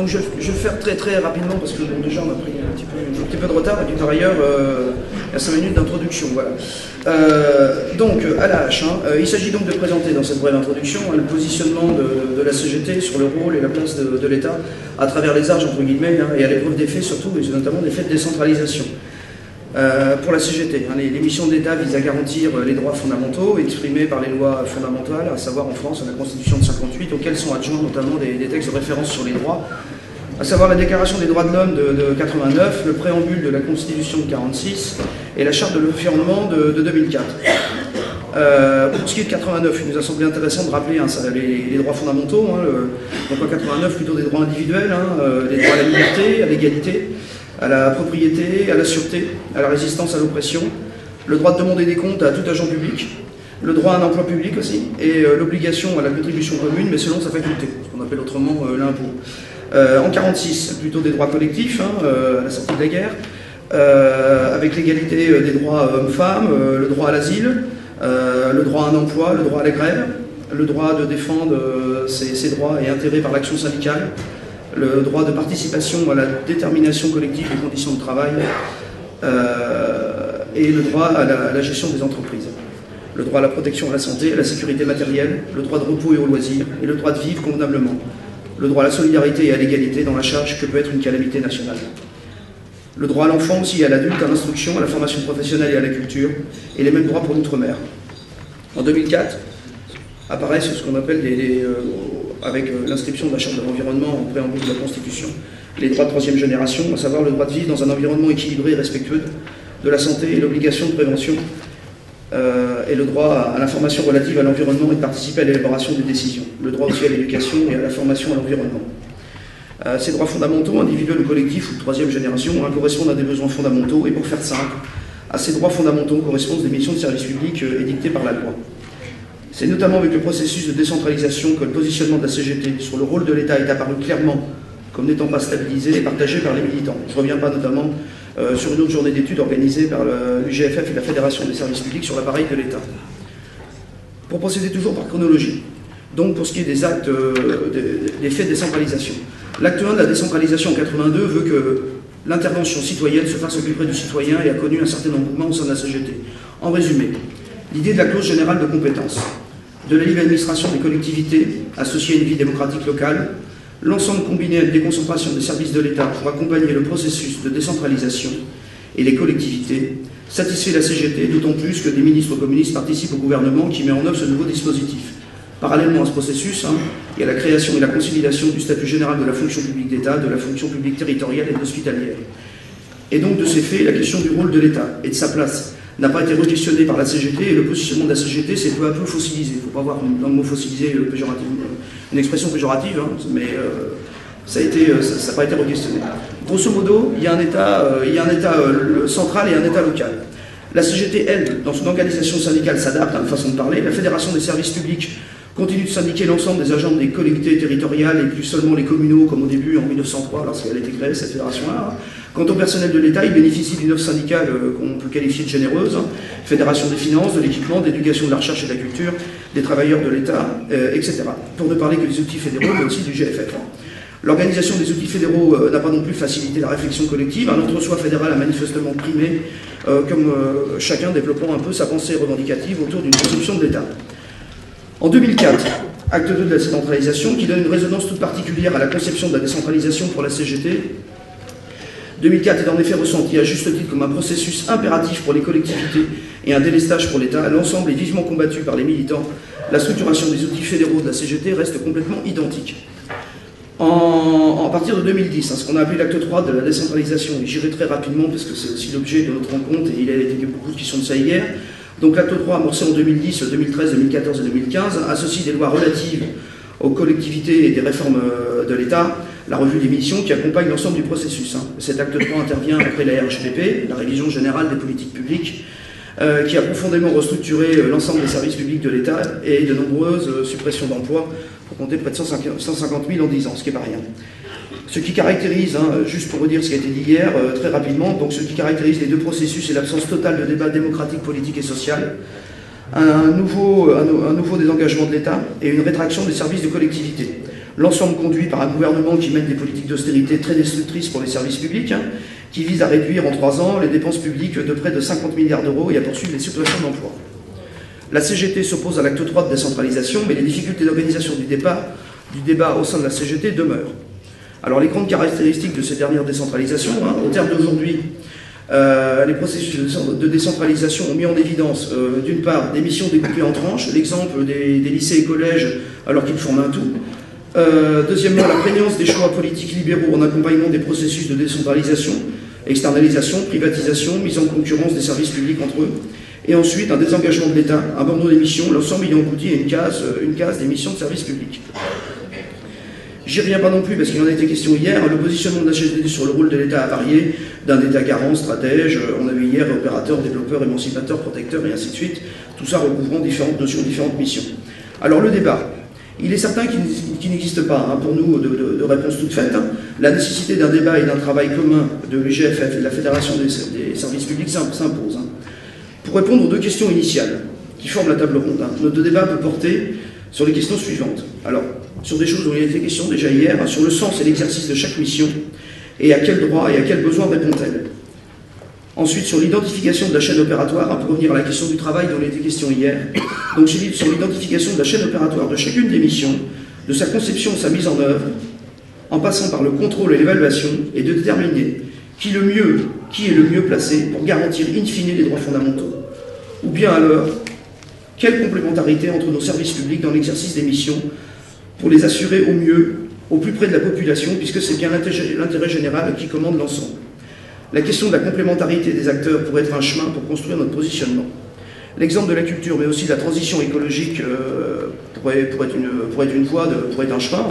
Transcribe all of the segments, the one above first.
je vais faire très rapidement parce que bon, déjà on a pris un petit peu de retard et puis par ailleurs il y a 5 minutes d'introduction. Voilà. Donc à la hache, il s'agit donc de présenter dans cette brève introduction le positionnement de la CGT sur le rôle et la place de l'État à travers les âges entre guillemets et à l'épreuve des faits surtout, et notamment des faits de décentralisation. Pour la CGT, les missions de l'État visent à garantir les droits fondamentaux exprimés par les lois fondamentales, à savoir en France la Constitution de 58, auxquelles sont adjoints notamment des textes de référence sur les droits, à savoir la Déclaration des droits de l'homme de 89, le préambule de la Constitution de 46 et la Charte de l'environnement de 2004. Pour ce qui est de 89, il nous a semblé intéressant de rappeler les droits fondamentaux, donc en 89 plutôt des droits individuels, les droits à la liberté, à l'égalité, à la propriété, à la sûreté, à la résistance à l'oppression, le droit de demander des comptes à tout agent public, le droit à un emploi public aussi, et l'obligation à la contribution commune, mais selon sa faculté, ce qu'on appelle autrement l'impôt. En 46, plutôt des droits collectifs, à la sortie de la guerre, avec l'égalité des droits hommes-femmes, le droit à l'asile, le droit à un emploi, le droit à la grève, le droit de défendre ses droits et intérêts par l'action syndicale, le droit de participation à la détermination collective des conditions de travail et le droit à la gestion des entreprises. Le droit à la protection à la santé, à la sécurité matérielle, le droit de repos et au loisir, et le droit de vivre convenablement. Le droit à la solidarité et à l'égalité dans la charge que peut être une calamité nationale. Le droit à l'enfant aussi et à l'adulte, à l'instruction, à la formation professionnelle et à la culture, et les mêmes droits pour l'outre-mer. En 2004, apparaissent ce qu'on appelle avec l'inscription de la Charte de l'environnement en préambule de la Constitution, les droits de troisième génération, à savoir le droit de vivre dans un environnement équilibré et respectueux de la santé et l'obligation de prévention, et le droit à l'information relative à l'environnement et de participer à l'élaboration des décisions, le droit aussi à l'éducation et à la formation à l'environnement. Ces droits fondamentaux, individuels ou collectifs ou de troisième génération, correspondent à des besoins fondamentaux, et pour faire simple, à ces droits fondamentaux correspondent des missions de service public édictées par la loi. C'est notamment avec le processus de décentralisation que le positionnement de la CGT sur le rôle de l'État est apparu clairement comme n'étant pas stabilisé et partagé par les militants. Je ne reviens pas notamment sur une autre journée d'études organisée par l'UGFF et la Fédération des services publics sur l'appareil de l'État. Pour procéder toujours par chronologie, donc pour ce qui est des actes, des faits de décentralisation. L'acte 1 de la décentralisation en 82 veut que l'intervention citoyenne se fasse au plus près du citoyen et a connu un certain engouement au sein de la CGT. En résumé, l'idée de la clause générale de compétence, de la libre administration des collectivités associée à une vie démocratique locale, l'ensemble combiné à une déconcentration des services de l'État pour accompagner le processus de décentralisation et les collectivités, satisfait la CGT, d'autant plus que des ministres communistes participent au gouvernement qui met en œuvre ce nouveau dispositif. Parallèlement à ce processus, il y a la création et la consolidation du statut général de la fonction publique d'État, de la fonction publique territoriale et hospitalière. Et donc, de ces faits, la question du rôle de l'État et de sa place n'a pas été re-questionnée par la CGT, et le positionnement de la CGT s'est peu à peu fossilisé. Il ne faut pas voir dans le mot fossilisé une expression péjorative, mais ça n'a pas été re-questionné. Grosso modo, il y a un État central et un État local. La CGT, elle, dans son organisation syndicale, s'adapte à une façon de parler. La Fédération des services publics continue de syndiquer l'ensemble des agents des collectivités territoriales et plus seulement les communaux, comme au début en 1903, lorsqu'elle a été créée, cette fédération-là. Quant au personnel de l'État, il bénéficie d'une offre syndicale qu'on peut qualifier de généreuse, Fédération des finances, de l'équipement, d'éducation, de la recherche et de la culture, des travailleurs de l'État, etc. Pour ne parler que des outils fédéraux, mais aussi du GFF. L'organisation des outils fédéraux n'a pas non plus facilité la réflexion collective. Un entre-soi fédéral a manifestement primé, comme chacun développant un peu sa pensée revendicative autour d'une conception de l'État. En 2004, acte 2 de la décentralisation, qui donne une résonance toute particulière à la conception de la décentralisation pour la CGT. 2004 est en effet ressenti à juste titre comme un processus impératif pour les collectivités et un délestage pour l'État. L'ensemble est vivement combattu par les militants. La structuration des outils fédéraux de la CGT reste complètement identique. À partir de 2010, ce qu'on a appelé l'acte 3 de la décentralisation, et j'irai très rapidement parce que c'est aussi l'objet de notre rencontre et il a été beaucoup de questions de ça hier. Donc l'acte 3 amorcé en 2010, 2013, 2014 et 2015 associe des lois relatives aux collectivités et des réformes de l'État, la revue des missions qui accompagne l'ensemble du processus. Cet acte 3 intervient après la RHPP, la révision générale des politiques publiques, qui a profondément restructuré l'ensemble des services publics de l'État et de nombreuses suppressions d'emplois, pour compter près de 150 000 en 10 ans, ce qui n'est pas rien. Ce qui caractérise, juste pour redire ce qui a été dit hier, très rapidement, donc ce qui caractérise les deux processus, c'est l'absence totale de débat démocratique, politique et social, un nouveau désengagement de l'État et une rétraction des services de collectivité. L'ensemble conduit par un gouvernement qui mène des politiques d'austérité très destructrices pour les services publics, qui vise à réduire en 3 ans les dépenses publiques de près de 50 milliards d'euros et à poursuivre les suppressions d'emplois. La CGT s'oppose à l'acte 3 de décentralisation, mais les difficultés d'organisation du débat au sein de la CGT demeurent. Alors les grandes caractéristiques de ces dernières décentralisations, au terme d'aujourd'hui, les processus de décentralisation ont mis en évidence, d'une part, des missions découpées en tranches, l'exemple des lycées et collèges alors qu'ils forment un tout. Deuxièmement, la prégnance des choix politiques libéraux en accompagnement des processus de décentralisation, externalisation, privatisation, mise en concurrence des services publics entre eux. Et ensuite, un désengagement de l'État, un abandon des missions, l'ensemble ayant abouti à une case des missions de service public. J'y reviens pas non plus parce qu'il en a été question hier. Le positionnement de la CGT sur le rôle de l'État a varié d'un État garant, stratège, on a vu hier opérateur, développeur, émancipateur, protecteur et ainsi de suite, tout ça recouvrant différentes notions, différentes missions. Alors le débat, il est certain qu'il n'existe pas pour nous de réponse toute faite. La nécessité d'un débat et d'un travail commun de l'UGFF et de la Fédération des services publics s'impose. Pour répondre aux 2 questions initiales qui forment la table ronde, notre débat peut porter sur les questions suivantes. Alors, sur des choses dont il a été question déjà hier, sur le sens et l'exercice de chaque mission, et à quel droit et à quel besoin répond-elle. Ensuite, sur l'identification de la chaîne opératoire, pour revenir à la question du travail dont il a été question hier, donc sur l'identification de la chaîne opératoire de chacune des missions, de sa conception, sa mise en œuvre, en passant par le contrôle et l'évaluation, et de déterminer qui est le mieux placé pour garantir in fine les droits fondamentaux. Ou bien alors, quelle complémentarité entre nos services publics dans l'exercice des missions pour les assurer au mieux, au plus près de la population, puisque c'est bien l'intérêt général qui commande l'ensemble. La question de la complémentarité des acteurs pourrait être un chemin pour construire notre positionnement. L'exemple de la culture, mais aussi de la transition écologique pourrait être une voie, pourrait être un chemin.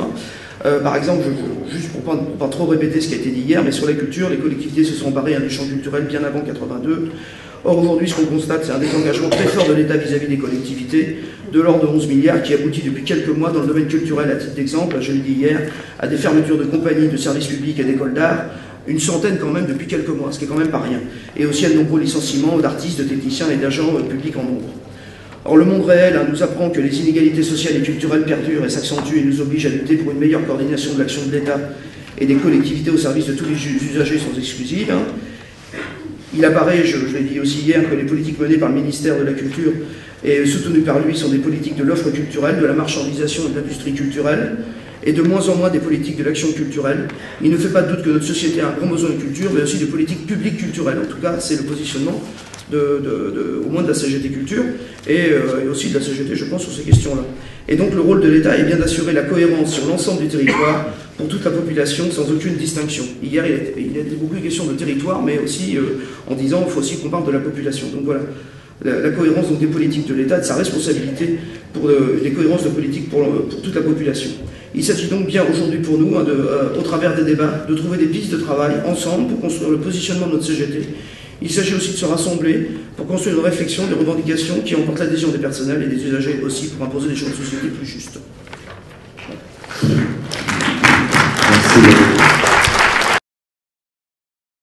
Par exemple, juste pour ne pas trop répéter ce qui a été dit hier, mais sur la culture, les collectivités se sont emparées du champ culturel bien avant 82. Or, aujourd'hui, ce qu'on constate, c'est un désengagement très fort de l'État vis-à-vis des collectivités, de l'ordre de 11 milliards, qui aboutit depuis quelques mois dans le domaine culturel, à titre d'exemple, je l'ai dit hier, à des fermetures de compagnies, de services publics et d'écoles d'art, une centaine quand même depuis quelques mois, ce qui est quand même pas rien. Et aussi à de nombreux licenciements d'artistes, de techniciens et d'agents publics en nombre. Or, le monde réel nous apprend que les inégalités sociales et culturelles perdurent et s'accentuent et nous obligent à lutter pour une meilleure coordination de l'action de l'État et des collectivités au service de tous les usagers sans exclusive. Il apparaît, je l'ai dit aussi hier, que les politiques menées par le ministère de la Culture et soutenues par lui sont des politiques de l'offre culturelle, de la marchandisation et de l'industrie culturelle, et de moins en moins des politiques de l'action culturelle. Il ne fait pas de doute que notre société a un grand besoin de culture, mais aussi de politiques publiques culturelles. En tout cas, c'est le positionnement au moins de la CGT Culture, et aussi de la CGT, je pense, sur ces questions-là. Et donc le rôle de l'État est bien d'assurer la cohérence sur l'ensemble du territoire pour toute la population sans aucune distinction. Hier, il a été beaucoup de questions de territoire, mais aussi en disant qu'il faut aussi qu'on parle de la population. Donc voilà, la cohérence donc, des politiques de l'État, de sa responsabilité pour les cohérences de politique pour toute la population. Il s'agit donc bien aujourd'hui pour nous, au travers des débats, de trouver des pistes de travail ensemble pour construire le positionnement de notre CGT. Il s'agit aussi de se rassembler pour construire une réflexion, des revendications qui emportent l'adhésion des personnels et des usagers aussi pour imposer des choix de société plus justes.